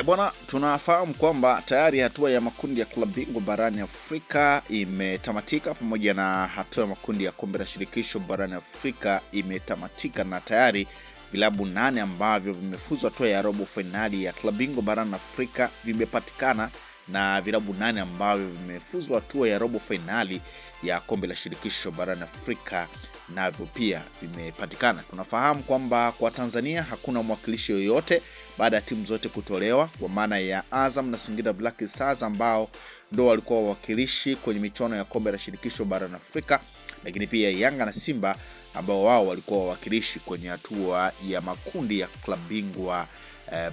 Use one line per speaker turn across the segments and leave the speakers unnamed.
Bwana, tunafahamu kwamba tayari hatua ya makundi ya klabu bingwa barani Afrika imetamatika pamoja na hatua ya makundi ya kombe la shirikisho barani Afrika imetamatika, na tayari vilabu 8 ambavyo vimefuzu hatua ya robo finali ya klabu bingwa barani Afrika vimepatikana, na vilabu 8 ambavyo vimefuzu hatua ya robo finali ya kombe la shirikisho barani Afrika navyo pia vimepatikana. Tunafahamu kwamba kwa Tanzania hakuna mwakilishi yoyote baada ya timu zote kutolewa, kwa maana ya Azam na Singida Black Stars ambao ndio walikuwa wawakilishi kwenye michuano ya kombe la shirikisho barani Afrika, lakini pia Yanga na Simba ambao wao walikuwa wawakilishi kwenye hatua ya makundi ya klabu bingwa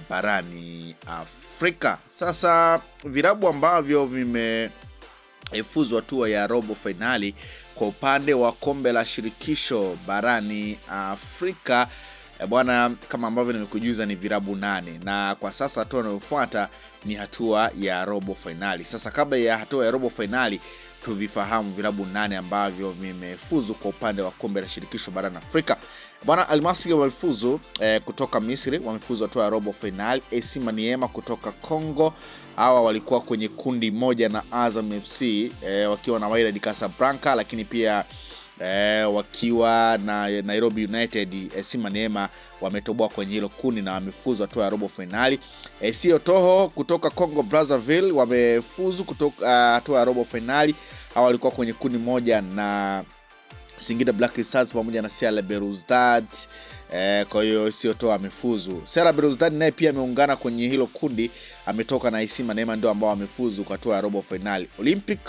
barani Afrika. Sasa vilabu ambavyo vimefuzu hatua ya robo finali kwa upande wa kombe la shirikisho barani Afrika, bwana, kama ambavyo nimekujuza ni vilabu 8, na kwa sasa hatua inayofuata ni hatua ya robo finali. Sasa kabla ya hatua ya robo finali tuvifahamu vilabu 8 ambavyo vimefuzu kwa upande wa kombe la shirikisho barani Afrika. Bwana, Al Masry wamefuzu kutoka Misri, wamefuzu hatua ya robo finali. AC Maniema kutoka Congo, hawa walikuwa kwenye kundi moja na Azam FC wakiwa na Wydad Casablanca, lakini pia wakiwa na Nairobi United. AC Maniema wametoboa kwenye hilo kundi na wamefuzu hatua ya robo finali. AC Otoho kutoka Congo Brazzaville wamefuzu kutoka hatua ya robo finali. Hawa walikuwa kwenye kundi moja na Singida Black Stars pamoja na CR Belouizdad. Kwa hiyo sio toa amefuzu. CR Belouizdad naye pia ameungana kwenye hilo kundi, ametoka na AC Maniema ndio ambao wamefuzu kwa hatua ya robo finali. Olympic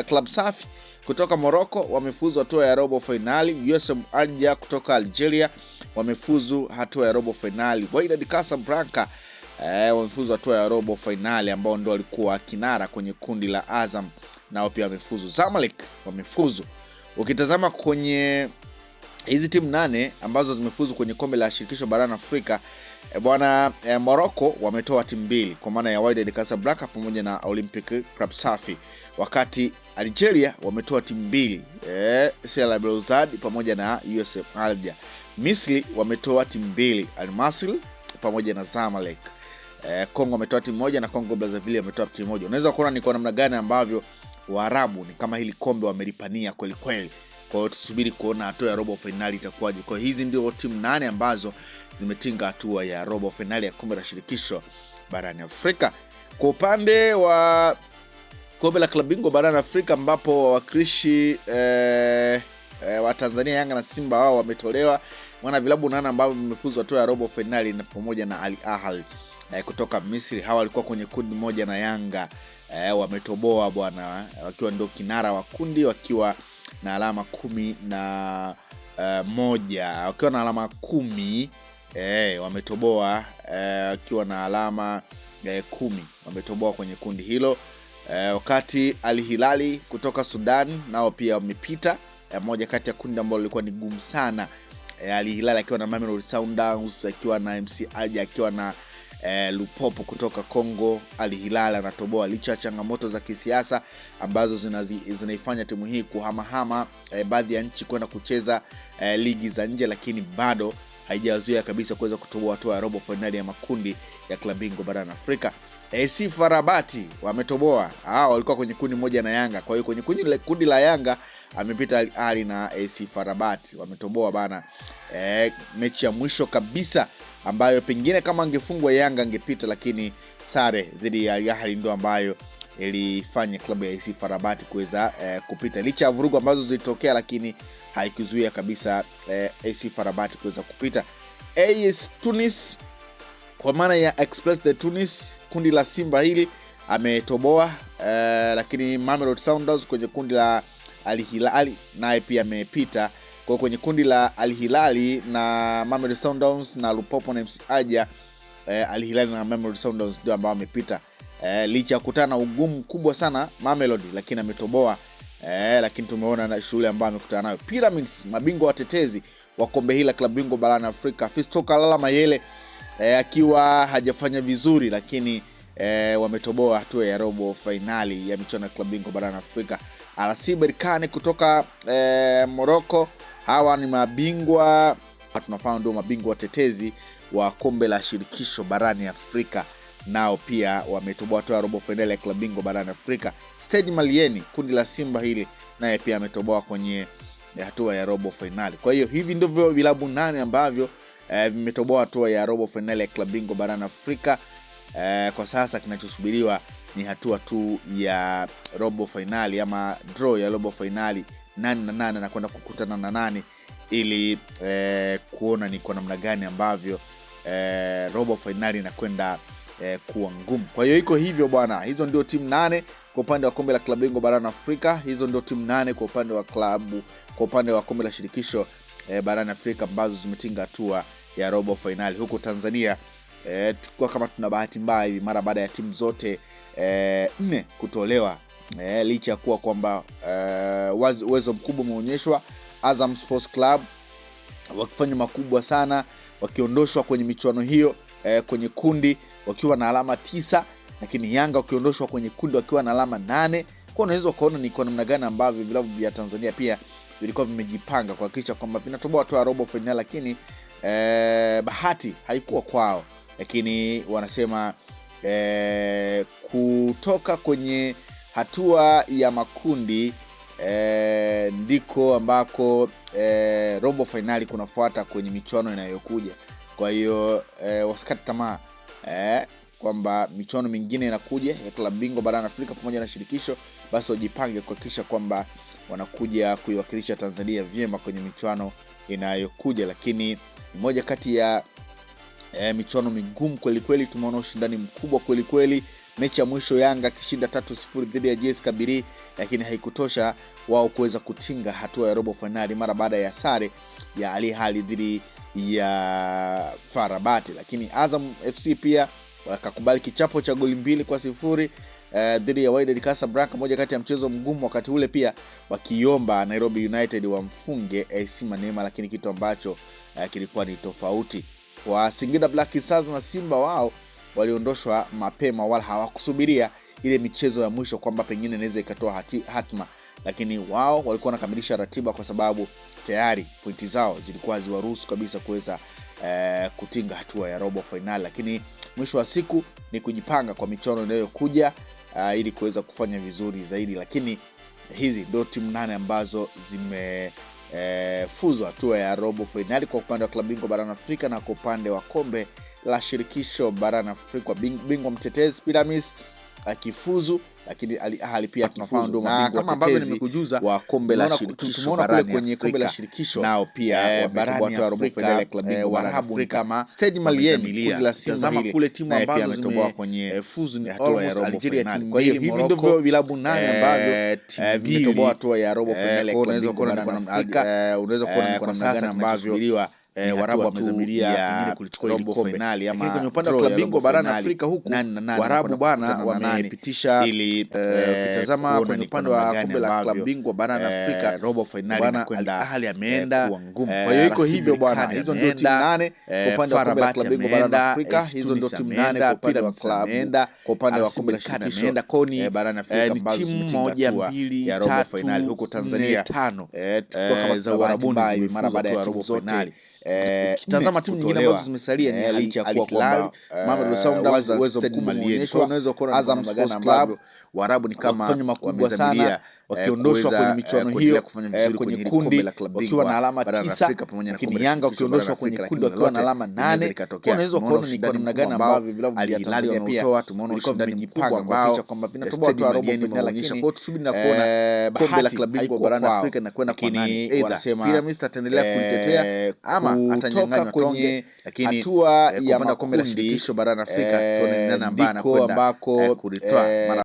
Club Safi kutoka Morocco wamefuzu hatua ya robo finali. USM Alger kutoka Algeria wamefuzu hatua ya robo finali. Wydad Casablanca wamefuzu hatua ya robo finali, ambao ndio walikuwa kinara kwenye kundi la Azam, nao pia wamefuzu. Zamalek wamefuzu. Ukitazama kwenye hizi timu 8 ambazo zimefuzu kwenye kombe la shirikisho barani Afrika, bwana, Morocco wametoa timu 2 kwa maana ya Wydad Casablanca pamoja na Olympic Club Safi, wakati Algeria wametoa timu 2, CR Belouizdad pamoja na USM Alger. Misri wametoa timu 2, Al Masry pamoja na Zamalek. Kongo wametoa timu moja na Congo Brazzaville wametoa timu moja. Unaweza kuona ni kwa namna gani ambavyo Waarabu ni kama hili kombe wamelipania kweli kweli. Kwa hiyo tusubiri kuona hatua ya robo finali itakuwaje. Kwa hizi ndio timu 8 ambazo zimetinga hatua ya robo finali ya kombe la shirikisho barani Afrika. Kwa upande wa kombe la klabu bingwa barani Afrika, ambapo wawakilishi wa Tanzania Yanga na Simba wao wametolewa, maana vilabu 8 ambavyo vimefuzu hatua ya robo finali na pamoja na Al Ahly kutoka Misri. Hawa walikuwa kwenye kundi moja na Yanga, wametoboa bwana, wakiwa ndio kinara wa kundi wakiwa na alama 11, wakiwa na alama 10, wametoboa wakiwa na alama 10, wametoboa kwenye kundi hilo. Wakati Al Hilali kutoka Sudan nao pia wamepita, moja kati ya kundi ambalo lilikuwa ni gumu sana. Al Hilali akiwa na Mamelodi Sundowns, akiwa na MC Alger, akiwa na Lupopo kutoka Congo. Al Hilal anatoboa licha ya changamoto za kisiasa ambazo zinaifanya timu hii kuhamahama baadhi ya nchi kwenda kucheza ligi za nje, lakini bado haijazuia kabisa kuweza kutoboa hatua ya robo finali ya makundi ya klabu bingwa barani Afrika. AC FAR Rabat wametoboa, walikuwa kwenye kundi moja na Yanga. Kwa hiyo kwenye kundi la Yanga amepita Al Ahly na AC FAR Rabat wametoboa bana. Mechi ya mwisho kabisa ambayo pengine kama angefungwa Yanga angepita, lakini sare dhidi ya Al Ahly ndio ambayo ilifanya klabu ya AC FAR Rabat kuweza kupita, licha ya vurugu ambazo zilitokea, lakini haikuzuia kabisa AC FAR Rabat kuweza kupita. AS Tunis kwa maana ya Express de Tunis, kundi la Simba hili ametoboa, lakini Mamelodi Sundowns kwenye kundi la Al Hilal naye pia amepita. Kwa kwenye kundi la Al Hilal na Mamelodi Sundowns na Lupopo na MC Alger, Al Hilal na Mamelodi Sundowns ndio ambao wamepita, licha ya kukutana na ugumu kubwa sana Mamelodi, lakini ametoboa. Lakini tumeona na shule ambayo amekutana nayo Pyramids, mabingwa watetezi wa kombe hili la klabu bingwa barani Afrika. Fiston Kalala Mayele akiwa hajafanya vizuri, lakini wametoboa hatua ya robo finali ya michuano ya klabu bingwa barani Afrika. RS Berkane kutoka Morocco, hawa ni mabingwa, tunafahamu ndio mabingwa watetezi wa kombe la shirikisho barani Afrika. nao pia wametoboa hatua ya robo finali ya klabu bingwa barani Afrika. Stade Malien, kundi la Simba hili, naye pia ametoboa kwenye hatua ya robo finali. Kwa hiyo hivi ndivyo vilabu 8 ambavyo vimetoboa hatua ya robo finali ya klabu bingwa barani Afrika. Kwa sasa kinachosubiriwa ni hatua tu ya robo finali ama draw ya robo finali, 8 na 8 na kwenda kukutana na 8 ili kuona ni kwa namna gani ambavyo robo finali inakwenda kuwa ngumu. Kwa hiyo iko hivyo bwana, hizo ndio timu 8 kwa upande wa kombe la klabu bingwa barani Afrika. Hizo ndio timu 8 kwa upande wa klabu, kwa upande wa kombe la shirikisho barani Afrika ambazo zimetinga hatua ya robo finali. Huko Tanzania tulikuwa kama tuna bahati mbaya hivi mara baada ya timu zote 4 kutolewa, licha ya kuwa kwamba uwezo mkubwa umeonyeshwa. Azam Sports Club wakifanya makubwa sana, wakiondoshwa kwenye michuano hiyo kwenye kundi wakiwa na alama 9, lakini Yanga wakiondoshwa kwenye kundi wakiwa na alama 8. Kwa unaweza kuona ni kwa namna gani ambavyo vilabu vya Tanzania pia vilikuwa vimejipanga kuhakikisha kwamba vinatoboa hatua ya robo finali, lakini bahati haikuwa kwao. Lakini wanasema kutoka kwenye hatua ya makundi ndiko ambako robo finali kunafuata kwenye michuano inayokuja. Kwa hiyo wasikate tamaa kwamba michuano mingine inakuja ya klabu bingwa barani Afrika pamoja na shirikisho, basi wajipange kuhakikisha kwamba wanakuja kuiwakilisha Tanzania vyema kwenye michuano inayokuja. Lakini ni moja kati ya michuano migumu kweli kweli, tumeona ushindani mkubwa kweli kweli. Mechi ya mwisho Yanga kishinda 3-0 dhidi ya JS Kabylie, lakini haikutosha wao kuweza kutinga hatua ya robo finali mara baada ya sare ya Al Ahly dhidi ya FAR Rabat. Lakini Azam FC pia wakakubali kichapo cha goli 2-0 dhidi ya Wydad Casablanca, moja kati ya mchezo mgumu, wakati ule pia wakiomba Nairobi United wamfunge AC Manema, lakini kitu ambacho kilikuwa ni tofauti. Kwa Singida Black Stars na Simba, wao waliondoshwa mapema, wala hawakusubiria ile michezo ya mwisho kwamba pengine inaweza ikatoa hatma, lakini wao walikuwa wanakamilisha ratiba kwa sababu tayari pointi zao zilikuwa haziwaruhusu kabisa kuweza kutinga hatua ya robo finali. Lakini mwisho wa siku ni kujipanga kwa michuano inayokuja ili kuweza kufanya vizuri zaidi. Lakini hizi ndio timu 8 ambazo zimefuzwa hatua ya robo finali kwa upande wa klabu bingwa barani Afrika, na kwa upande wa kombe la shirikisho barani Afrika bingwa mtetezi Pyramids akifuzu, lakini Al Ahly pia akifuzu. Na kama ambavyo nimekujuza wa kombe la shirikisho barani kwenye kombe la shirikisho nao pia barani Afrika ya klabu bingwa barani Afrika kama Stade Malien, kundi la Simba hili kule, timu ambazo zimetoboa kwenye fuzu ni hatua ya robo finali. Kwa hiyo hivi ndivyo vilabu 8 ambavyo vimetoboa hatua ya robo finali ya klabu bingwa barani Afrika. Unaweza kuona kwa sasa ambavyo Warabu wamezamilia pengine kulichukua robo finali, ama kwenye upande wa klabu bingwa barani Afrika huku Warabu bwana wamepitisha ili ukitazama kwenye upande wa kombe la klabu bingwa barani Afrika robo finali inakwenda Al Ahly ameenda ngumu. Kwa hiyo iko hivyo bwana, hizo ndio timu 8 kwa upande wa kombe la klabu bingwa barani Afrika, hizo ndio timu 8 kwa upande wa klabu, kwa upande wa kombe la shirikisho ameenda koni barani Afrika ambazo zimetinga ya robo finali. Huko Tanzania 5 tukio kama za Warabuni mara baada ya robo finali. Kitazama timu nyingine ambazo zimesalia ni Al-Hilal, Mamelodi Sundowns, uwezo mkubwa umeonyeshwa. Unaweza kuona Azam Sports Club, Waarabu ni kama wafanya makubwa sana, wakiondoshwa kwenye michuano hiyo kwenye kundi wakiwa na alama 9, lakini Yanga wakiondoshwa kwenye kundi wakiwa na alama 8. Unaweza kuona ni kwa namna gani ambavyo vilabu vya Tanzania pia tumeona ushindani mkubwa ambao kwamba vinatoboa hatua robo finali, lakini kwa tusubiri na kuona kombe la klabu bingwa barani Afrika na kwenda kwa nani. Aidha Pyramids ataendelea kulitetea ama atanyang'anywa tonge, lakini hatua ya kombe la shirikisho barani Afrika tuone nani ambaye anakwenda kulitoa.